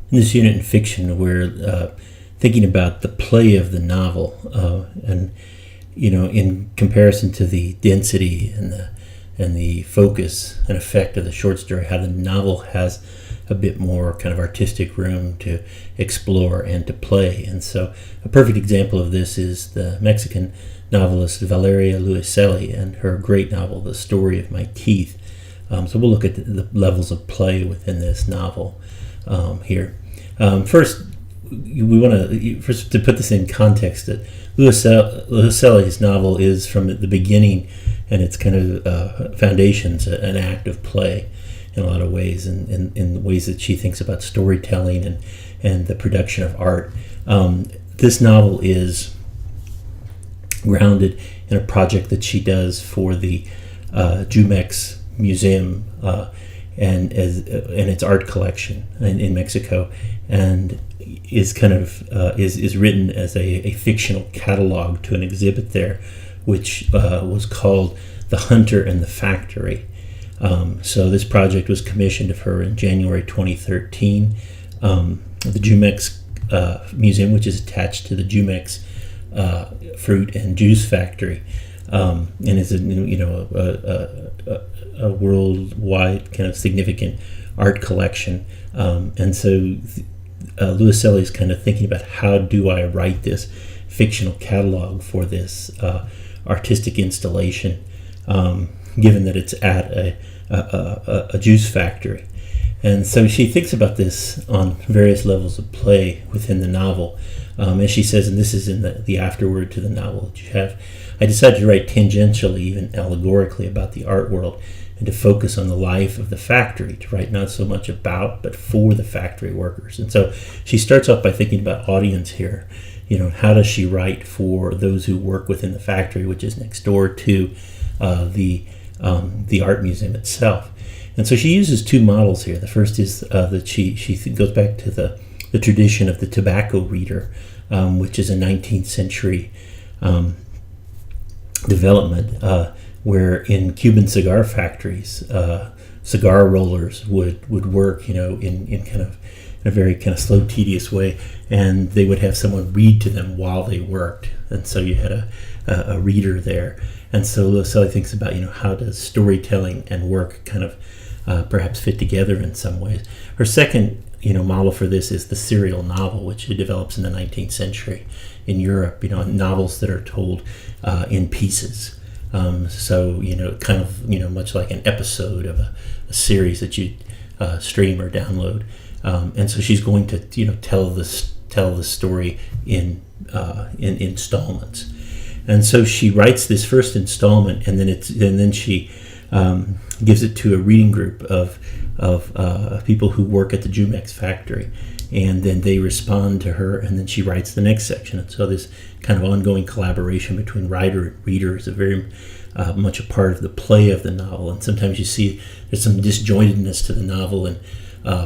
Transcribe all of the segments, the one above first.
In this unit in fiction, we're thinking about the play of the novel, and in comparison to the density and the focus and effect of the short story, how the novel has a bit more kind of artistic room to explore and to play. And so a perfect example of this is the Mexican novelist Valeria Luiselli and her great novel, The Story of My Teeth. So we'll look at the levels of play within this novel here. First, we want to put this in context that Luiselli's novel is from the beginning, and its kind of foundations an act of play in a lot of ways, and in the ways that she thinks about storytelling and the production of art. This novel is grounded in a project that she does for the Jumex Museum and its art collection in Mexico, and is kind of is written as a fictional catalog to an exhibit there, which was called The Hunter and the Factory. So this project was commissioned of her in January 2013. The Jumex Museum, which is attached to the Jumex fruit and juice factory, and is a worldwide kind of significant art collection. And so Luiselli is kind of thinking about, how do I write this fictional catalog for this artistic installation, given that it's at a juice factory. And so she thinks about this on various levels of play within the novel. As she says, and this is in the afterword to the novel that you have, I decided to write tangentially, even allegorically, about the art world, and to focus on the life of the factory, to write not so much about, but for the factory workers. And so she starts off by thinking about audience here. How does she write for those who work within the factory, which is next door to the art museum itself? And so she uses two models here. The first is that she goes back to the tradition of the tobacco reader, which is a 19th century development, where in Cuban cigar factories, cigar rollers would work, in kind of in a very kind of slow, tedious way, and they would have someone read to them while they worked, and so you had a reader there. And so Luiselli thinks about, how does storytelling and work kind of perhaps fit together in some ways. Her second, model for this is the serial novel, which develops in the 19th century in Europe. Novels that are told in pieces. So kind of much like an episode of a series that you stream or download. And so she's going to tell the story in installments. And so she writes this first installment, and then she gives it to a reading group of people who work at the Jumex factory, and then they respond to her, and then she writes the next section. And so this kind of ongoing collaboration between writer and reader is a very much a part of the play of the novel. And sometimes you see there's some disjointedness to the novel, and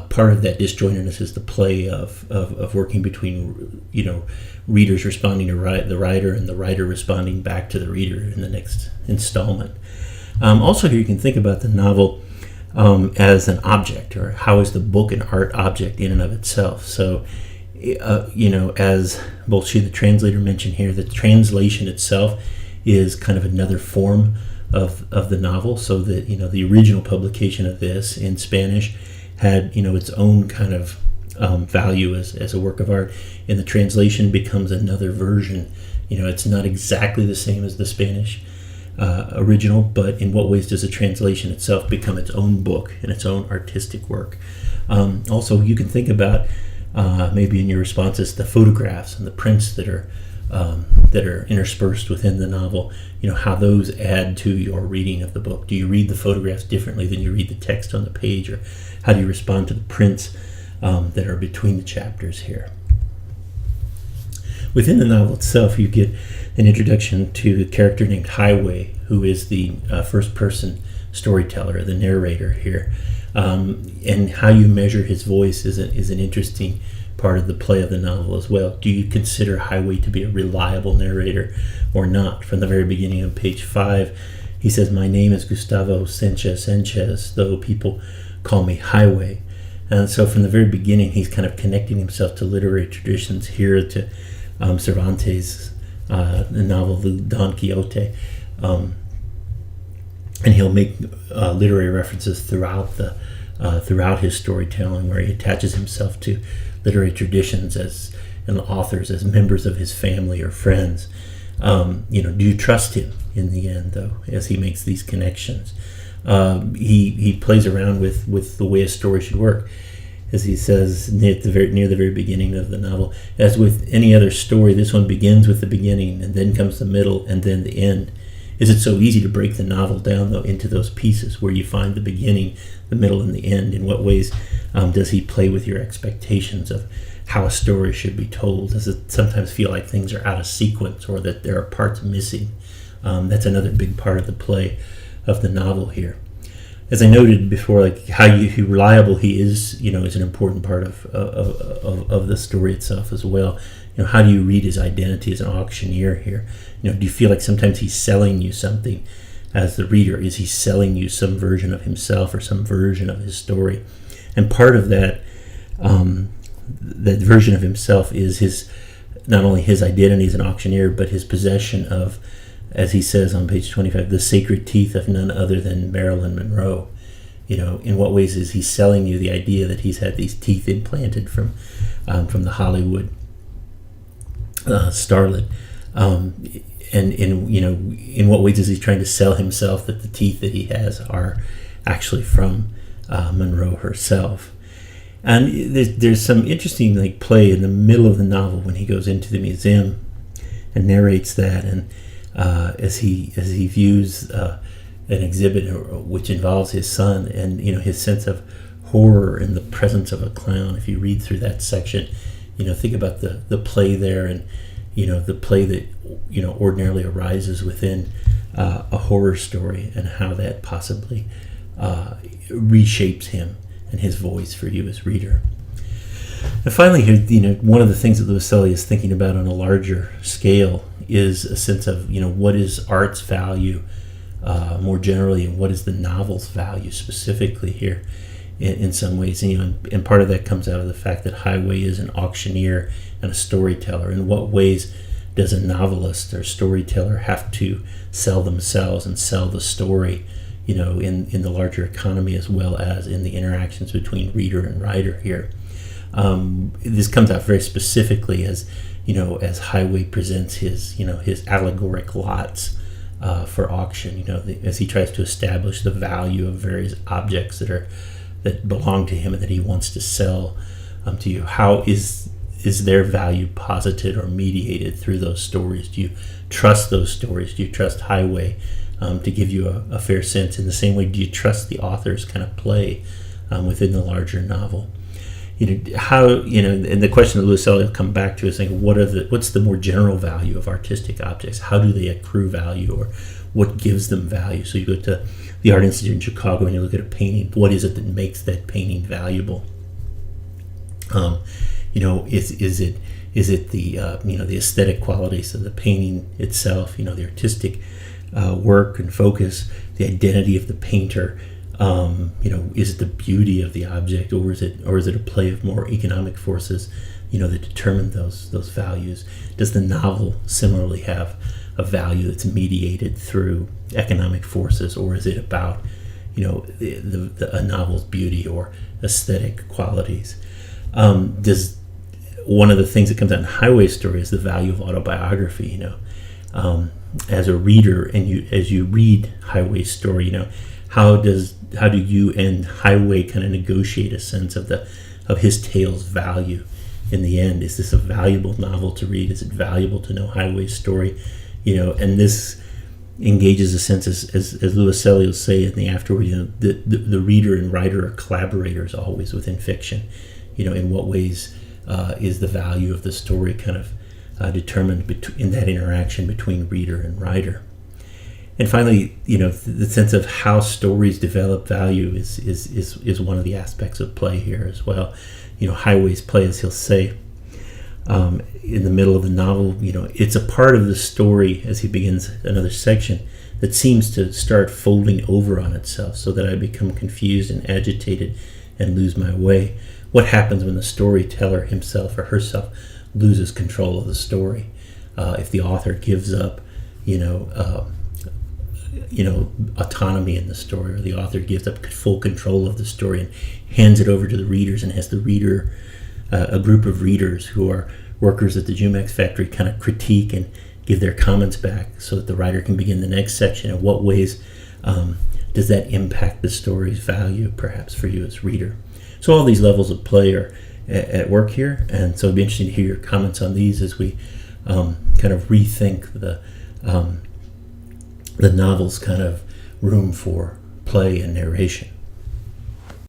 part of that disjointedness is the play of working between readers responding to the writer, and the writer responding back to the reader in the next installment. Also, here you can think about the novel as an object, or how is the book an art object in and of itself. So, as both she and the translator mentioned here, the translation itself is kind of another form of the novel. So that the original publication of this in Spanish had its own kind of value as a work of art, and the translation becomes another version. It's not exactly the same as the Spanish original, but in what ways does the translation itself become its own book and its own artistic work? Also, you can think about maybe in your responses the photographs and the prints that are interspersed within the novel. How those add to your reading of the book. Do you read the photographs differently than you read the text on the page, or how do you respond to the prints that are between the chapters here? Within the novel itself, you get an introduction to a character named Highway, who is the first-person storyteller, the narrator here. And how you measure his voice is an interesting part of the play of the novel as well. Do you consider Highway to be a reliable narrator or not? From the very beginning of page 5, he says, "My name is Gustavo Sanchez, though people call me Highway." And so from the very beginning, he's kind of connecting himself to literary traditions here, to Cervantes' novel Don Quixote, and he'll make literary references throughout his storytelling, where he attaches himself to literary traditions and authors as members of his family or friends. Do you trust him in the end, though, as he makes these connections? He plays around with the way a story should work, as he says near the very beginning of the novel. As with any other story, this one begins with the beginning, and then comes the middle, and then the end. Is it so easy to break the novel down, though, into those pieces where you find the beginning, the middle, and the end? In what ways does he play with your expectations of how a story should be told? Does it sometimes feel like things are out of sequence, or that there are parts missing? That's another big part of the play of the novel here. As I noted before, like how reliable he is, is an important part of the story itself as well. How do you read his identity as an auctioneer here? Do you feel like sometimes he's selling you something as the reader? Is he selling you some version of himself or some version of his story? And part of that that version of himself is not only his identity as an auctioneer, but his possession of, as he says on page 25, the sacred teeth of none other than Marilyn Monroe. In what ways is he selling you the idea that he's had these teeth implanted from the Hollywood starlet? And in what ways is he trying to sell himself that the teeth that he has are actually from Monroe herself? And there's some interesting play in the middle of the novel when he goes into the museum and narrates that, and as he views an exhibit which involves his son, and his sense of horror in the presence of a clown. If you read through that section, think about the play there, and the play that ordinarily arises within a horror story, and how that possibly reshapes him and his voice for you as reader. And finally, here, one of the things that Louiselli is thinking about on a larger scale is a sense of, what is art's value more generally, and what is the novel's value specifically here in some ways. And part of that comes out of the fact that Highway is an auctioneer and a storyteller. In what ways does a novelist or storyteller have to sell themselves and sell the story, in the larger economy, as well as in the interactions between reader and writer here? This comes out very specifically as Highway presents his allegoric lots for auction, as he tries to establish the value of various objects that belong to him and that he wants to sell to you. How is their value posited or mediated through those stories? Do you trust those stories? Do you trust Highway to give you a fair sense? In the same way, do you trust the author's kind of play within the larger novel? And the question that Louiselli will come back to is saying, what's the more general value of artistic objects? How do they accrue value, or what gives them value? So you go to the Art Institute in Chicago and you look at a painting. What is it that makes that painting valuable? Is it the aesthetic qualities of the painting itself? The artistic work and focus, the identity of the painter. Is it the beauty of the object, or is it a play of more economic forces, that determine those values? Does the novel similarly have a value that's mediated through economic forces, or is it about, a novel's beauty or aesthetic qualities? Does one of the things that comes out in Highway story is the value of autobiography? As a reader, and as you read Highway's story, how do you and Highway kind of negotiate a sense of his tale's value in the end? Is this a valuable novel to read? Is it valuable to know Highway's story? And this engages a sense, as Louiselli will say in the afterword, the reader and writer are collaborators always within fiction. In what ways is the value of the story kind of determined in that interaction between reader and writer? And finally, the sense of how stories develop value is one of the aspects of play here as well. Highway's play, as he'll say in the middle of the novel, it's a part of the story, as he begins another section, that seems to start folding over on itself, so that I become confused and agitated and lose my way. What happens when the storyteller himself or herself loses control of the story? If the author gives up, autonomy in the story, or the author gives up full control of the story and hands it over to the readers, and has the reader, a group of readers who are workers at the Jumex factory, kind of critique and give their comments back so that the writer can begin the next section. In what ways does that impact the story's value, perhaps, for you as reader? So all these levels of play are at work here, and so it'd be interesting to hear your comments on these as we kind of rethink the novel's kind of room for play and narration.